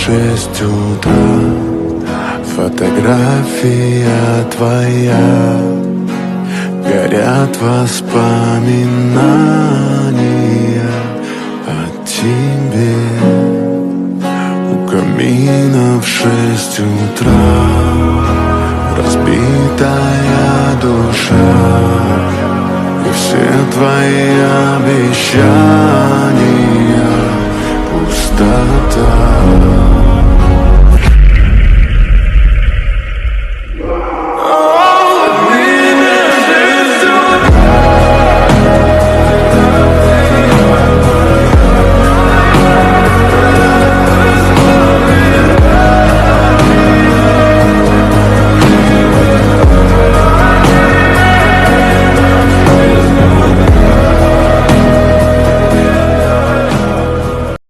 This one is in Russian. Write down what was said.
6 утра. Фотография твоя, горят воспоминания о тебе. У камина в 6 утра разбитая душа, и все твои обещания пустота.